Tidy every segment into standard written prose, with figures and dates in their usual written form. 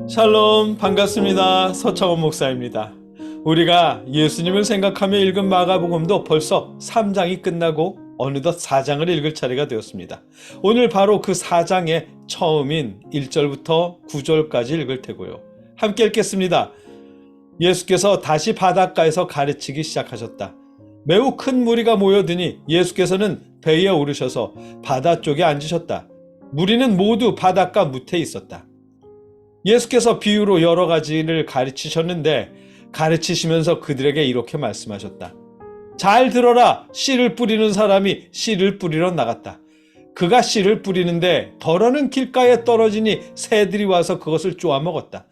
샬롬, 반갑습니다. 서창원 목사입니다. 우리가 예수님을 생각하며 읽은 마가복음도 벌써 3장이 끝나고 어느덧 4장을 읽을 차례가 되었습니다. 오늘 바로 그 4장의 처음인 1절부터 9절까지 읽을 테고요. 함께 읽겠습니다. 예수께서 다시 바닷가에서 가르치기 시작하셨다. 매우 큰 무리가 모여드니 예수께서는 배에 오르셔서 바다 쪽에 앉으셨다. 무리는 모두 바닷가 무태에 있었다. 예수께서 비유로 여러 가지를 가르치셨는데 가르치시면서 그들에게 이렇게 말씀하셨다. 잘 들어라. 씨를 뿌리는 사람이 씨를 뿌리러 나갔다. 그가 씨를 뿌리는데 덜어는 길가에 떨어지니 새들이 와서 그것을 쪼아 먹었다.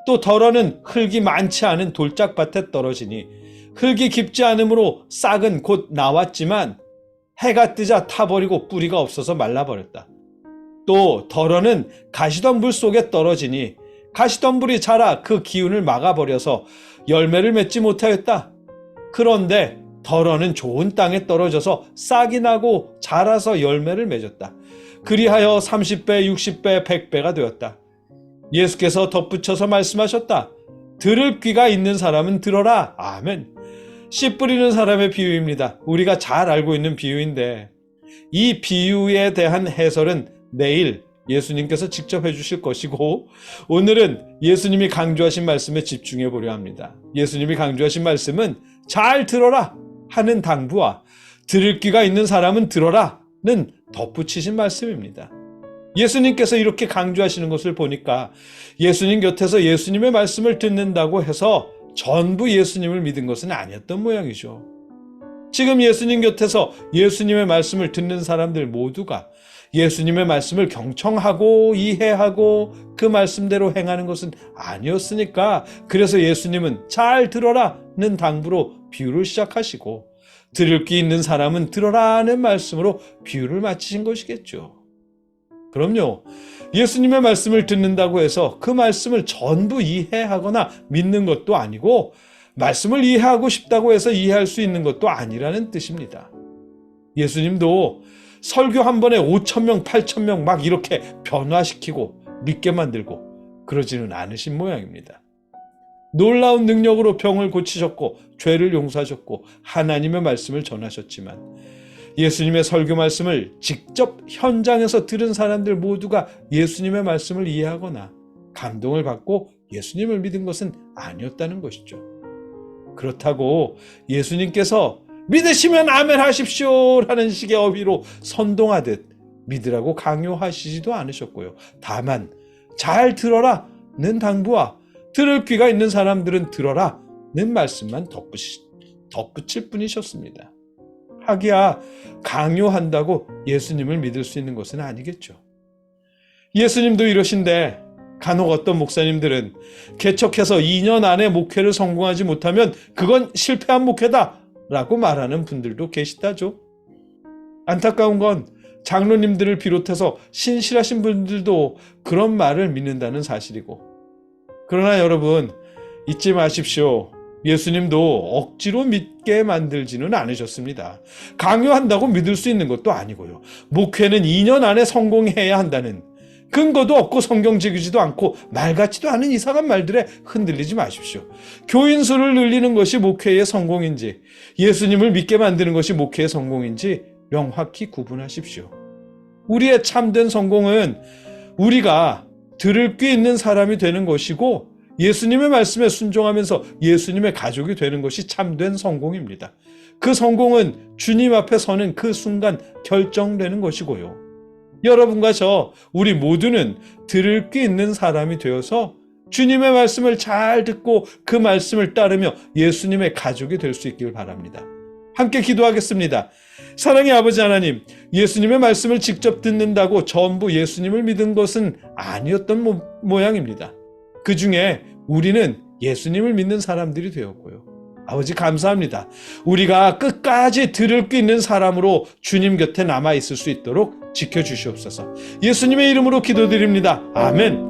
또 덜어는 흙이 많지 않은 돌짝밭에 떨어지니 흙이 깊지 않으므로 싹은 곧 나왔지만 해가 뜨자 타버리고 뿌리가 없어서 말라버렸다. 또 덜어는 가시덤불 속에 떨어지니 가시덤불이 자라 그 기운을 막아버려서 열매를 맺지 못하였다. 그런데 덜어는 좋은 땅에 떨어져서 싹이 나고 자라서 열매를 맺었다. 그리하여 30배, 60배, 100배가 되었다. 예수께서 덧붙여서 말씀하셨다. 들을 귀가 있는 사람은 들어라. 아멘. 씨 뿌리는 사람의 비유입니다. 우리가 잘 알고 있는 비유인데 이 비유에 대한 해설은 내일 예수님께서 직접 해주실 것이고 오늘은 예수님이 강조하신 말씀에 집중해 보려 합니다. 예수님이 강조하신 말씀은 잘 들어라 하는 당부와 들을 귀가 있는 사람은 들어라는 덧붙이신 말씀입니다. 예수님께서 이렇게 강조하시는 것을 보니까 예수님 곁에서 예수님의 말씀을 듣는다고 해서 전부 예수님을 믿은 것은 아니었던 모양이죠. 지금 예수님 곁에서 예수님의 말씀을 듣는 사람들 모두가 예수님의 말씀을 경청하고 이해하고 그 말씀대로 행하는 것은 아니었으니까 그래서 예수님은 잘 들어라는 당부로 비유를 시작하시고 들을 귀 있는 사람은 들어라는 말씀으로 비유를 마치신 것이겠죠. 그럼요. 예수님의 말씀을 듣는다고 해서 그 말씀을 전부 이해하거나 믿는 것도 아니고 말씀을 이해하고 싶다고 해서 이해할 수 있는 것도 아니라는 뜻입니다. 예수님도 설교 한 번에 5,000명, 8,000명 막 이렇게 변화시키고 믿게 만들고 그러지는 않으신 모양입니다. 놀라운 능력으로 병을 고치셨고 죄를 용서하셨고 하나님의 말씀을 전하셨지만 예수님의 설교 말씀을 직접 현장에서 들은 사람들 모두가 예수님의 말씀을 이해하거나 감동을 받고 예수님을 믿은 것은 아니었다는 것이죠. 그렇다고 예수님께서 믿으시면 아멘 하십시오 라는 식의 어휘로 선동하듯 믿으라고 강요하시지도 않으셨고요. 다만 잘 들어라는 당부와 들을 귀가 있는 사람들은 들어라는 말씀만 덧붙일 뿐이셨습니다. 하기야 강요한다고 예수님을 믿을 수 있는 것은 아니겠죠. 예수님도 이러신데 간혹 어떤 목사님들은 개척해서 2년 안에 목회를 성공하지 못하면 그건 실패한 목회다 라고 말하는 분들도 계시다죠. 안타까운 건 장로님들을 비롯해서 신실하신 분들도 그런 말을 믿는다는 사실이고 그러나 여러분 잊지 마십시오. 예수님도 억지로 믿게 만들지는 않으셨습니다. 강요한다고 믿을 수 있는 것도 아니고요. 목회는 2년 안에 성공해야 한다는 근거도 없고 성경적이지도 않고 말 같지도 않은 이상한 말들에 흔들리지 마십시오. 교인 수를 늘리는 것이 목회의 성공인지 예수님을 믿게 만드는 것이 목회의 성공인지 명확히 구분하십시오. 우리의 참된 성공은 우리가 들을 귀 있는 사람이 되는 것이고 예수님의 말씀에 순종하면서 예수님의 가족이 되는 것이 참된 성공입니다. 그 성공은 주님 앞에 서는 그 순간 결정되는 것이고요. 여러분과 저 우리 모두는 들을 귀 있는 사람이 되어서 주님의 말씀을 잘 듣고 그 말씀을 따르며 예수님의 가족이 될 수 있길 바랍니다. 함께 기도하겠습니다. 사랑의 아버지 하나님, 예수님의 말씀을 직접 듣는다고 전부 예수님을 믿은 것은 아니었던 모양입니다. 그 중에 우리는 예수님을 믿는 사람들이 되었고요. 아버지 감사합니다. 우리가 끝까지 들을 수 있는 사람으로 주님 곁에 남아 있을 수 있도록 지켜주시옵소서. 예수님의 이름으로 기도드립니다. 아멘.